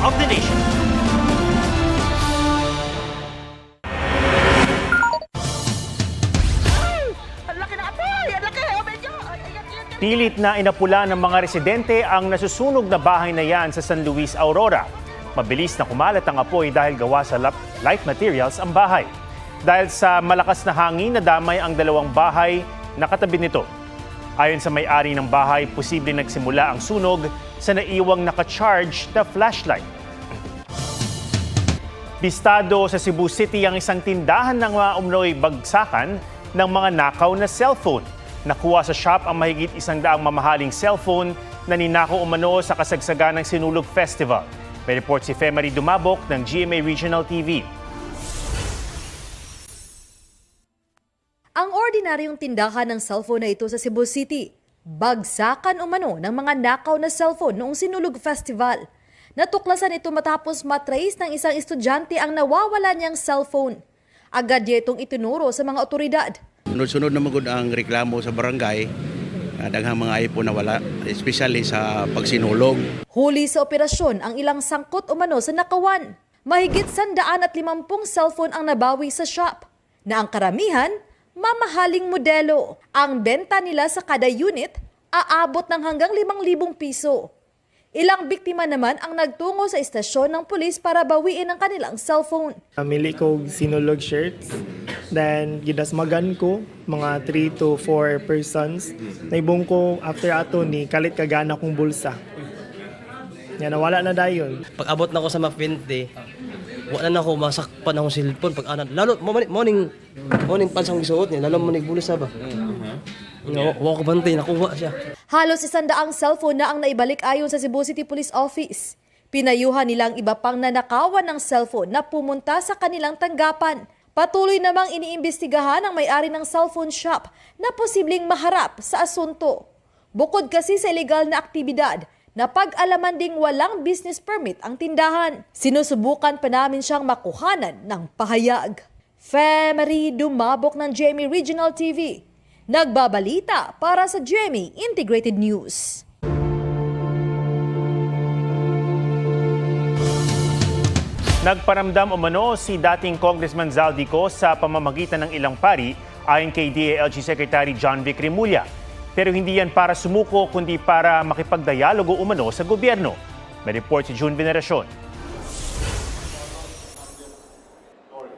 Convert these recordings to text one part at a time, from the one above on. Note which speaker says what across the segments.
Speaker 1: of the nation. Pilit na inapula ng mga residente ang nasusunog na bahay na yan sa San Luis, Aurora. Mabilis na kumalat ang apoy dahil gawa sa light materials ang bahay. Dahil sa malakas na hangin, nadamay ang dalawang bahay na katabi nito. Ayon sa may-ari ng bahay, posible nagsimula ang sunog sa naiwang naka-charge na flashlight. Bistado sa Cebu City ang isang tindahan ng mga umnoy bagsakan ng mga nakaw na cellphone. Nakuha sa shop ang mahigit 100 mamahaling cellphone na ninakaw umano sa kasagsagan ng Sinulog Festival. May report si Femery Dumabok ng GMA Regional TV.
Speaker 2: Ang ordinaryong tindahan ng cellphone na ito sa Cebu City. Bagsakan umano ng mga nakaw na cellphone noong Sinulog Festival. Natuklasan ito matapos matrace ng isang estudyante ang nawawala niyang cellphone. Agad niya itong itinuro sa mga otoridad.
Speaker 3: Sunod-sunod na magod ang reklamo sa barangay, daghang mga iPhone na wala, especially sa pagsinulog.
Speaker 2: Huli sa operasyon ang ilang sangkot umano sa nakawan. Mahigit 150 cellphone ang nabawi sa shop, na ang karamihan, mamahaling modelo. Ang benta nila sa kada unit, aabot ng hanggang 5,000 piso. Ilang biktima naman ang nagtungo sa istasyon ng pulis para bawiin ang kanilang cellphone.
Speaker 4: Mili ko sinulog shirts, then gidasmagan ko mga 3 to 4 persons. Naibong ko after ato ni kalit kagana kong bulsa. Yan, nawala na dayon.
Speaker 5: Pag abot na ako sa mapinte, wala na ako masakpan akong cellphone. Pag anak, lalo, morning pansang gisuot niya, lalo mo nagbulsa ba? Wala ko bantay, nakuha siya.
Speaker 2: Halos 100 cellphone na ang naibalik ayon sa Cebu City Police Office. Pinayuhan nilang iba pang nanakawan ng cellphone na pumunta sa kanilang tanggapan. Patuloy namang iniimbestigahan ang may-ari ng cellphone shop na posibleng maharap sa asunto. Bukod kasi sa illegal na aktibidad, napag-alaman ding walang business permit ang tindahan. Sinusubukan pa namin siyang makuhanan ng pahayag. Femery Dumabok ng GMA Regional TV. Nagbabalita para sa GMA Integrated News.
Speaker 1: Nagparamdam umano si dating Congressman Zaldico sa pamamagitan ng ilang pari ayon kay DILG Secretary John Vic Remulla. Pero hindi yan para sumuko kundi para makipagdialogo umano sa gobyerno. May report si June Veneracion.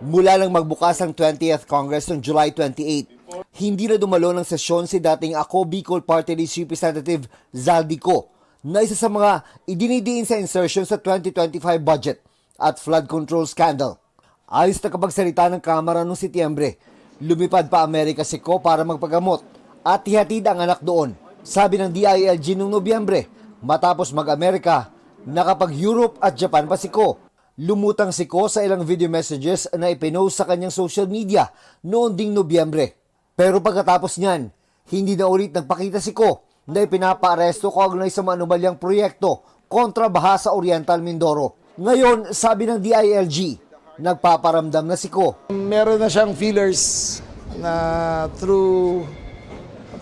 Speaker 6: Mula lang magbukas ang 20th Congress noong July 28, hindi na dumalo ng sesyon si dating Ako Bicol Party List Representative Zaldico na isa sa mga idinidiin sa insertion sa 2025 budget at flood control scandal. Ayos na kapagsalita ng Kamara noong Setyembre, lumipad pa Amerika si Ko para magpagamot at ihatid ang anak doon. Sabi ng DILG noong Nobyembre, matapos mag-Amerika, nakapag-Europe at Japan pa si Ko. Lumutang si Ko sa ilang video messages na ipinost sa kanyang social media noon ding Nobyembre. Pero pagkatapos niyan, hindi na ulit nagpakita si Ko na ipinapa-aresto kaugnay sa manumalyang proyekto kontra baha sa Oriental Mindoro. Ngayon, sabi ng DILG, nagpaparamdam na si Ko.
Speaker 7: Meron na siyang feelers na through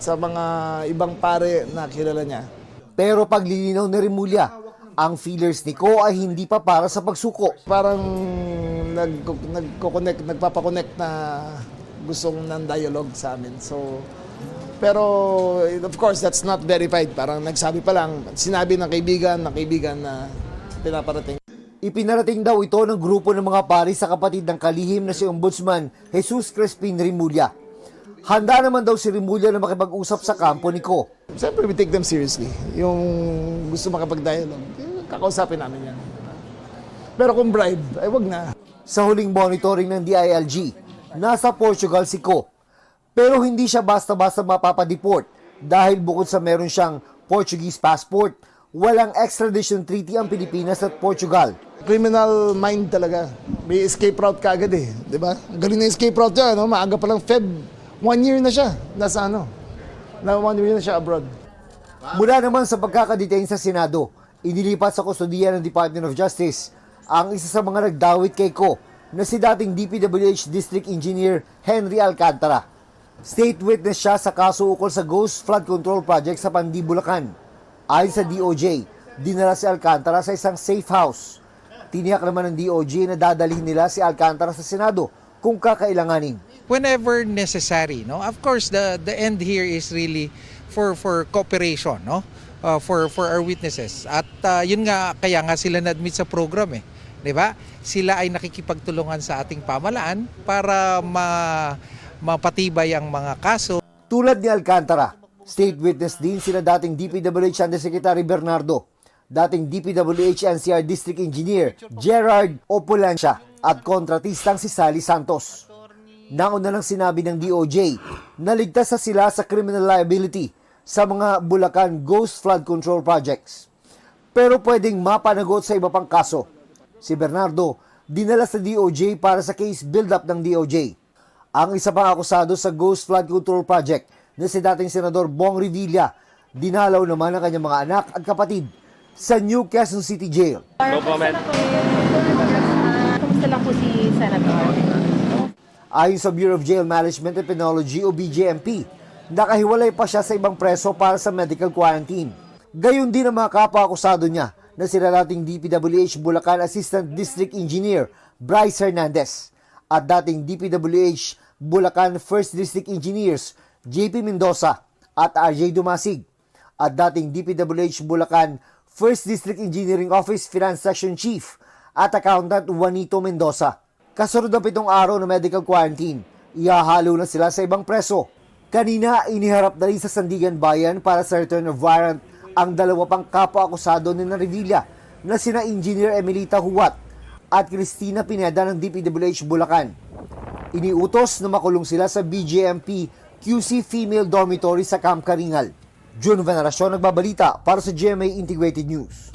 Speaker 7: sa mga ibang pare na kilala niya.
Speaker 6: Pero paglilinaw ni Remulla, ang feelers ni Ko ay hindi pa para sa pagsuko.
Speaker 7: Parang nagpapakonect na gustong ng dialogue sa amin. So, pero of course, that's not verified. Parang nagsabi pa lang, sinabi ng kaibigan na pinaparating.
Speaker 6: Ipinarating daw ito ng grupo ng mga pari sa kapatid ng kalihim na si Ombudsman Jesus Crespin Remulla. Handa naman daw si Remulla na makipag-usap sa kampo ni Ko.
Speaker 7: Siyempre, we take them seriously. Yung gusto makapag-dialogue, kakausapin namin yan. Pero kung bribe, ay wag na.
Speaker 6: Sa huling monitoring ng DILG, nasa Portugal si Ko. Pero hindi siya basta-basta mapapadeport dahil bukod sa meron siyang Portuguese passport, walang extradition treaty ang Pilipinas at Portugal.
Speaker 7: Criminal mind talaga. May escape route kaagad eh. Diba? Galing na escape route niya. No? Maaga pa lang Feb. 1 year na siya. Nasa ano? 1 year na siya abroad.
Speaker 6: Mula naman sa pagkakadetain sa Senado, inilipat sa kustodiya ng Department of Justice ang isa sa mga nagdawit kay Ko na si dating DPWH District Engineer Henry Alcantara. State witness siya sa kaso ukol sa Ghost Flood Control Project sa Pandi, Bulacan. Ayon sa DOJ, dinala si Alcantara sa isang safe house. Tiniyak naman ng DOJ na dadalhin nila si Alcantara sa Senado kung kakailanganin.
Speaker 8: Whenever necessary, no? Of course, the end here is really for cooperation, no? For our witnesses. At yun nga, kaya nga sila na-admit sa program eh. 'Di ba? Sila ay nakikipagtulungan sa ating pamahalaan para mapatibay ang mga kaso.
Speaker 6: Tulad ni Alcantara, state witness din sina dating DPWH Undersecretary Bernardo, dating DPWH NCR District Engineer Gerard Opulancia at kontratistang si Sally Santos. Nauna lang sinabi ng DOJ na ligtas na sila sa criminal liability sa mga Bulacan Ghost Flood Control Projects. Pero pwedeng mapanagot sa iba pang kaso. Si Bernardo dinala sa DOJ para sa case build-up ng DOJ. Ang isa pang akusado sa Ghost Flood Control Project na si dating Senador Bong Revilla, dinalaw naman ang kanyang mga anak at kapatid sa New Quezon City Jail.
Speaker 9: No comment. Kumusta lang po si Senator?
Speaker 6: Ayon sa Bureau of Jail Management and Penology o BJMP, nakahiwalay pa siya sa ibang preso para sa medical quarantine. Gayon din ang mga kapwa-akusado niya na sila dating DPWH Bulacan Assistant District Engineer Bryce Hernandez at dating DPWH Bulacan 1st District Engineers JP Mendoza at RJ Dumasig at dating DPWH Bulacan 1st District Engineering Office Finance Section Chief at Accountant Juanito Mendoza. Kasunod ng 7 araw na medical quarantine, ihahalo na sila sa ibang preso. Kanina, iniharap na rin sa Sandigan Bayan para sa return of warrant ang dalawa pang kapwa-akusado ni Revilla na sina Engineer Emilita Huwat at Cristina Pineda ng DPWH Bulacan. Iniutos na makulong sila sa BJMP QC Female Dormitory sa Camp Karingal. June Veneracion nagbabalita para sa GMA Integrated News.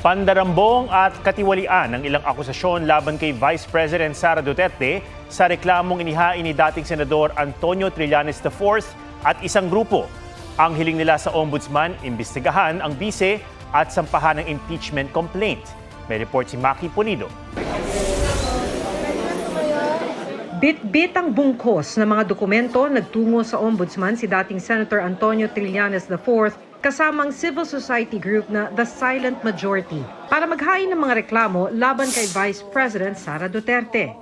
Speaker 1: Pandarambong at katiwalian ng ilang akusasyon laban kay Vice President Sara Duterte sa reklamong inihain ni dating Senador Antonio Trillanes IV at isang grupo. Ang hiling nila sa Ombudsman, imbestigahan ang bise at sampahan ng impeachment complaint. May report si Maki Punido.
Speaker 10: Bit-bit ang bungkos ng mga dokumento nagtungo sa Ombudsman si dating Senator Antonio Trillanes IV kasamang civil society group na The Silent Majority para maghain ng mga reklamo laban kay Vice President Sara Duterte.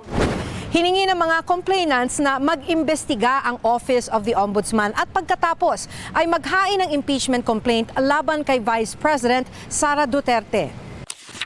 Speaker 11: Hiningi ng mga complainants na mag-imbestiga ang Office of the Ombudsman at pagkatapos ay maghain ng impeachment complaint laban kay Vice President Sara Duterte.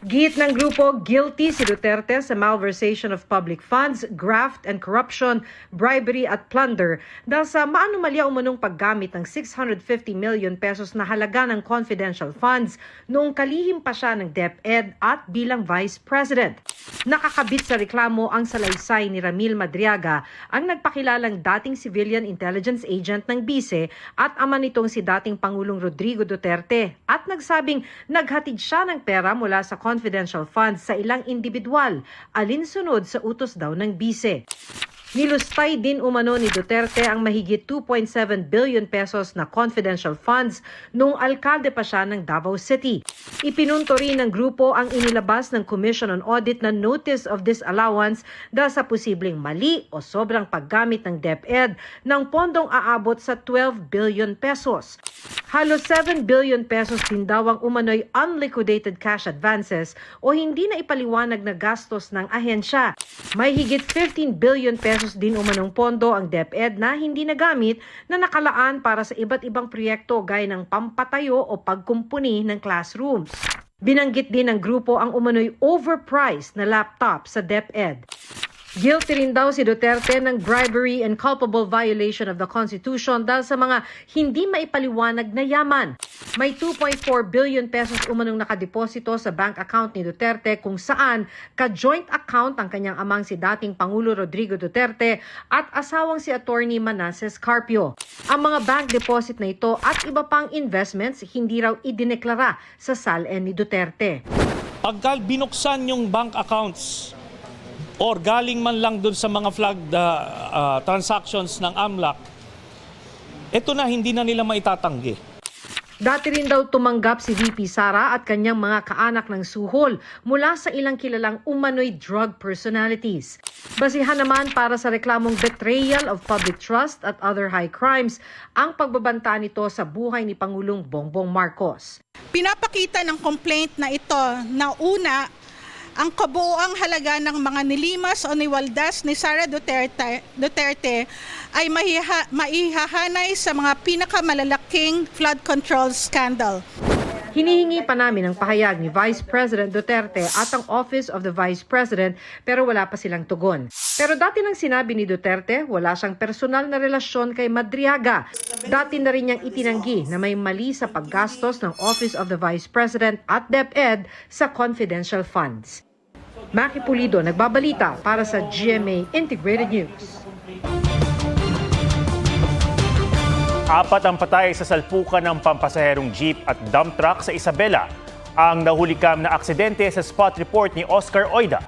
Speaker 10: Git ng grupo, guilty si Duterte sa malversation of public funds, graft and corruption, bribery at plunder dahil sa maanumalya umunong paggamit ng 650 million pesos na halaga ng confidential funds noong kalihim pa siya ng DepEd at bilang Vice President. Nakakabit sa reklamo ang salaysay ni Ramil Madriaga, ang nagpakilalang dating civilian intelligence agent ng BICE at ama nitong si dating Pangulong Rodrigo Duterte at nagsabing naghatid siya ng pera mula sa confidential funds sa ilang individual, alinsunod sa utos daw ng BICE. Nilustay din umano ni Duterte ang mahigit 2.7 billion pesos na confidential funds noong alkalde pa siya ng Davao City. Ipinunto rin ng grupo ang inilabas ng Commission on Audit na notice of disallowance dahil sa posibleng mali o sobrang paggamit ng DepEd ng pondong aabot sa 12 billion pesos. Halos 7 billion pesos din daw ang umano'y unliquidated cash advances o hindi na ipaliwanag na gastos ng ahensya. May higit 15 billion pesos din umanong pondo ang DepEd na hindi nagamit na nakalaan para sa iba't ibang proyekto gaya ng pampatayo o pagkumpuni ng classrooms. Binanggit din ng grupo ang umano'y overpriced na laptop sa DepEd. Guilty rin daw si Duterte ng bribery and culpable violation of the Constitution dahil sa mga hindi maipaliwanag na yaman. May 2.4 billion pesos umanong nakadeposito sa bank account ni Duterte kung saan ka-joint account ang kanyang amang si dating Pangulo Rodrigo Duterte at asawang si Attorney Manasseh Carpio. Ang mga bank deposit na ito at iba pang investments hindi raw idineklara sa SALN ni Duterte.
Speaker 12: Pagka binuksan yung bank accounts or galing man lang dun sa mga flagged transactions ng AMLAC, ito na hindi na nila maitatanggi.
Speaker 10: Dati rin daw tumanggap si VP Sara at kanyang mga kaanak ng suhol mula sa ilang kilalang umano'y drug personalities. Basihan naman para sa reklamong betrayal of public trust at other high crimes ang pagbabanta nito sa buhay ni Pangulong Bongbong Marcos.
Speaker 13: Pinapakita ng complaint na ito na una,
Speaker 9: ang kabuuang halaga ng mga nilimas o niwaldas ni Sara Duterte ay maihahanay sa mga pinakamalalaking flood control scandal.
Speaker 10: Hinihingi pa namin ang pahayag ni Vice President Duterte at ang Office of the Vice President pero wala pa silang tugon. Pero dati nang sinabi ni Duterte, wala siyang personal na relasyon kay Madriaga. Dati na rin niyang itinanggi na may mali sa paggastos ng Office of the Vice President at DepEd sa confidential funds. Maki Pulido, nagbabalita para sa GMA Integrated News.
Speaker 1: 4 ang patay sa salpukan ng pampasaherong jeep at dump truck sa Isabela. Ang nahulikam na aksidente sa spot report ni Oscar Oida.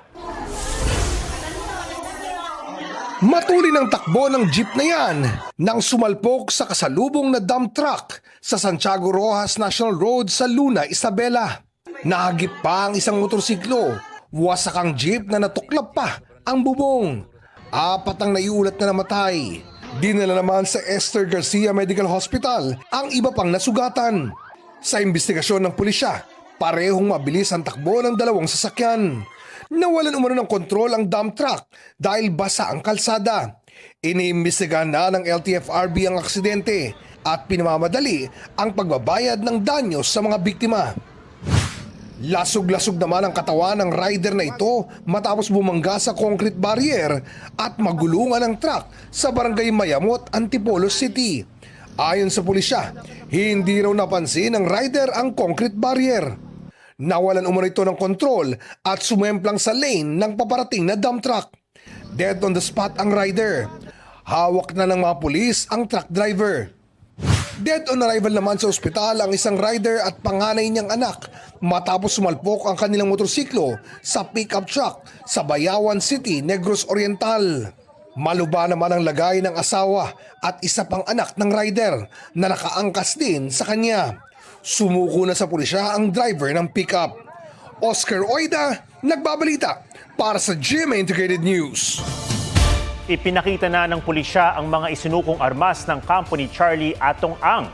Speaker 13: Matuli ng takbo ng jeep na yan nang sumalpok sa kasalubong na dump truck sa Santiago Rojas National Road sa Luna, Isabela. Nahagip pa ang isang motorsiklo. Wasak ang jeep na natuklap pa ang bubong. 4 ang naiulat na namatay. Dinala naman sa Esther Garcia Medical Hospital ang iba pang nasugatan. Sa investigasyon ng pulisya, parehong mabilis ang takbo ng 2 sasakyan. Nawalan umano ng kontrol ang dump truck dahil basa ang kalsada. Iniimbestigahan na ng LTFRB ang aksidente at pinamamadali ang pagbabayad ng danyo sa mga biktima. Lasog-lasog naman ang katawan ng rider na ito matapos bumangga sa concrete barrier at magulungan ang truck sa barangay Mayamot, Antipolo City. Ayon sa pulisya, hindi raw napansin ng rider ang concrete barrier. Nawalan umano ito ng kontrol at sumemplang sa lane ng paparating na dump truck. Dead on the spot ang rider. Hawak na ng mga pulis ang truck driver. Dead on arrival naman sa ospital ang isang rider at panganay niyang anak matapos sumalpok ang kanilang motorsiklo sa pickup truck sa Bayawan City, Negros Oriental. Maluba naman ang lagay ng asawa at isa pang anak ng rider na nakaangkas din sa kanya. Sumuko na sa pulisya ang driver ng pickup. Oscar Oida, nagbabalita para sa GMA Integrated News.
Speaker 1: Ipinakita na ng pulisya ang mga isinukong armas ng kampo ni Charlie Atong Ang.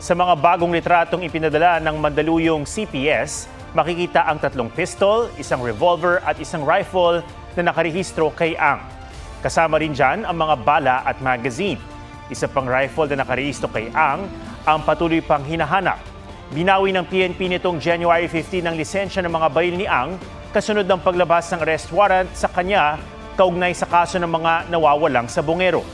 Speaker 1: Sa mga bagong litratong ipinadala ng Mandaluyong CPS, makikita ang 3 pistol, 1 revolver at 1 rifle na nakarehistro kay Ang. Kasama rin dyan ang mga bala at magazine. Isa pang rifle na nakarehistro kay Ang patuloy pang hinahanap. Binawi ng PNP nitong January 15 ang lisensya ng mga baril ni Ang kasunod ng paglabas ng arrest warrant sa kanya kaugnay sa kaso ng mga nawawalang sabongero.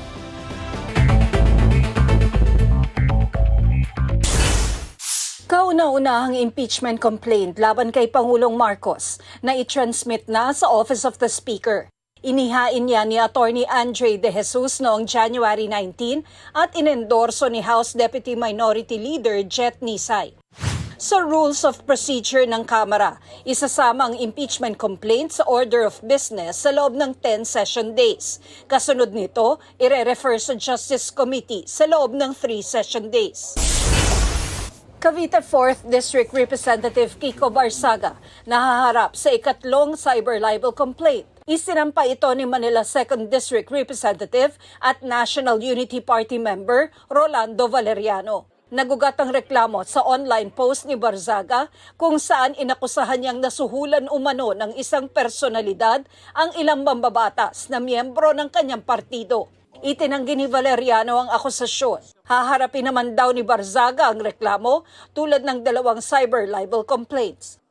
Speaker 11: Kauna-unahang impeachment complaint laban kay Pangulong Marcos na i-transmit na sa Office of the Speaker. Inihain niya ni Attorney Andre De Jesus noong January 19 at inendorso ni House Deputy Minority Leader Jet Nisay. Sa Rules of Procedure ng Kamara, isasama ang impeachment complaint sa Order of Business sa loob ng 10 session days. Kasunod nito, ire-refer sa Justice Committee sa loob ng 3 session days. Cavite 4th District Representative Kiko Barsaga nahaharap sa ikatlong cyber libel complaint. Isinampa ito ni Manila 2nd District Representative at National Unity Party member Rolando Valeriano. Nagugat ang reklamo sa online post ni Barzaga kung saan inakusahan niyang nasuhulan umano ng isang personalidad ang ilang mambabatas na miyembro ng kanyang partido. Itinanggi ni Valeriano ang akusasyon. Haharapin naman daw ni Barzaga ang reklamo tulad ng 2 cyber libel complaints.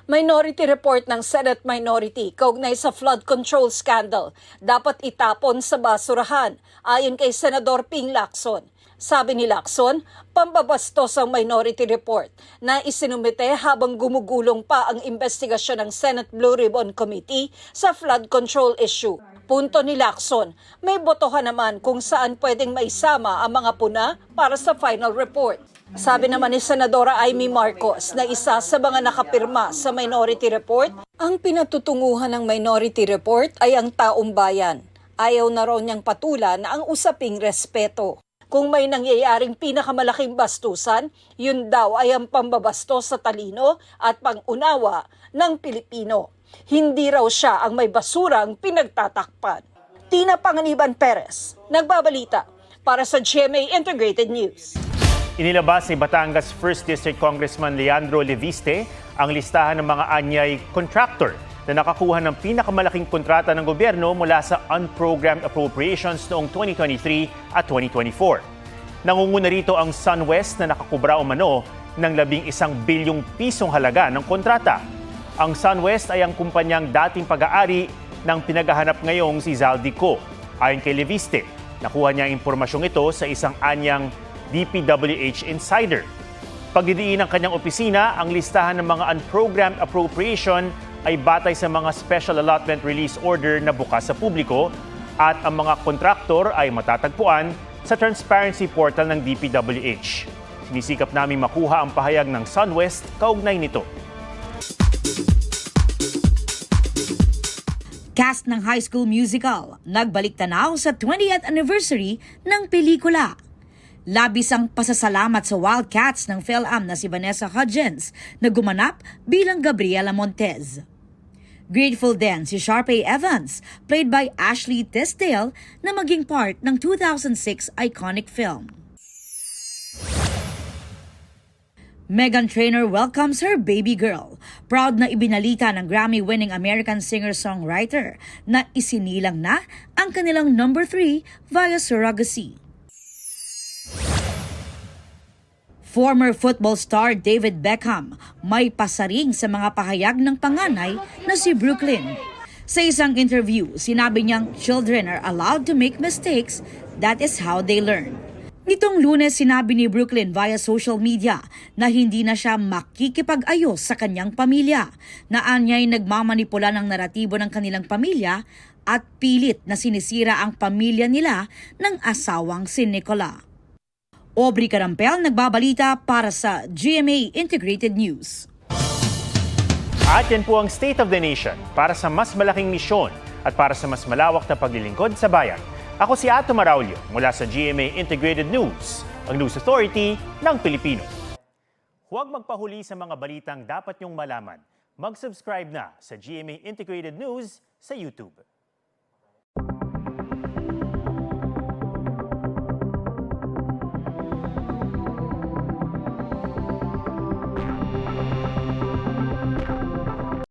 Speaker 11: Minority report ng Senate Minority kaugnay sa flood control scandal dapat itapon sa basurahan ayon kay Senador Ping Lacson. Sabi ni Lacson, pambabastos ang minority report na isinumite habang gumugulong pa ang investigasyon ng Senate Blue Ribbon Committee sa flood control issue. Punto ni Lacson, may botohan naman kung saan pwedeng maisama ang mga puna para sa final report. Sabi naman ni Senadora Amy Marcos na isa sa mga nakapirma sa minority report, ang pinatutunguhan ng minority report ay ang taong bayan. Ayaw na raw niyang patulan ang usaping respeto. Kung may nangyayaring pinakamalaking bastusan, yun daw ay ang pambabastos sa talino at pangunawa ng Pilipino. Hindi raw siya ang may basurang pinagtatakpan. Tina Panganiban Perez, nagbabalita para sa GMA Integrated News.
Speaker 1: Inilabas ni Batangas 1st District Congressman Leandro Leviste ang listahan ng mga anyay contractor na nakakuha ng pinakamalaking kontrata ng gobyerno mula sa unprogrammed appropriations noong 2023 at 2024. Nangunguna rito ang SunWest na nakakubra umano ng 11 bilyong pisong halaga ng kontrata. Ang SunWest ay ang kumpanyang dating pag-aari ng pinagahanap ngayong si Zaldico. Ayon kay Leviste, nakuha niya ang impormasyong ito sa isang anyang DPWH insider. Pagdidiin ng kanyang opisina, ang listahan ng mga unprogrammed appropriation ay batay sa mga special allotment release order na bukas sa publiko at ang mga kontraktor ay matatagpuan sa transparency portal ng DPWH. Sinisikap namin makuha ang pahayag ng SunWest kaugnay nito.
Speaker 14: Cast ng High School Musical, nagbalik tanaw sa 20th anniversary ng pelikula. Labis ang pasasalamat sa Wildcats ng PhilAm na si Vanessa Hudgens na gumanap bilang Gabriela Montez. Grateful din si Sharpay Evans, played by Ashley Tisdale, na maging part ng 2006 iconic film. Meghan Trainor welcomes her baby girl. Proud na ibinalita ng Grammy-winning American singer-songwriter na isinilang na ang kanilang number 3 via surrogacy. Former football star David Beckham may pasaring sa mga pahayag ng panganay na si Brooklyn. Sa isang interview, sinabi niyang children are allowed to make mistakes, that is how they learn. Nitong Lunes, sinabi ni Brooklyn via social media na hindi na siya makikipag-ayos sa kanyang pamilya, na anya'y nagmamanipula ng naratibo ng kanilang pamilya at pilit na sinisira ang pamilya nila ng asawang si Nicola. Aubrey Carampel nagbabalita para sa GMA Integrated News.
Speaker 1: At yan po ang State of the Nation para sa mas malaking misyon at para sa mas malawak na paglilingkod sa bayan. Ako si Ato Maraulio mula sa GMA Integrated News, ang News Authority ng Pilipino. Huwag magpahuli sa mga balitang dapat niyong malaman. Mag-subscribe na sa GMA Integrated News sa YouTube.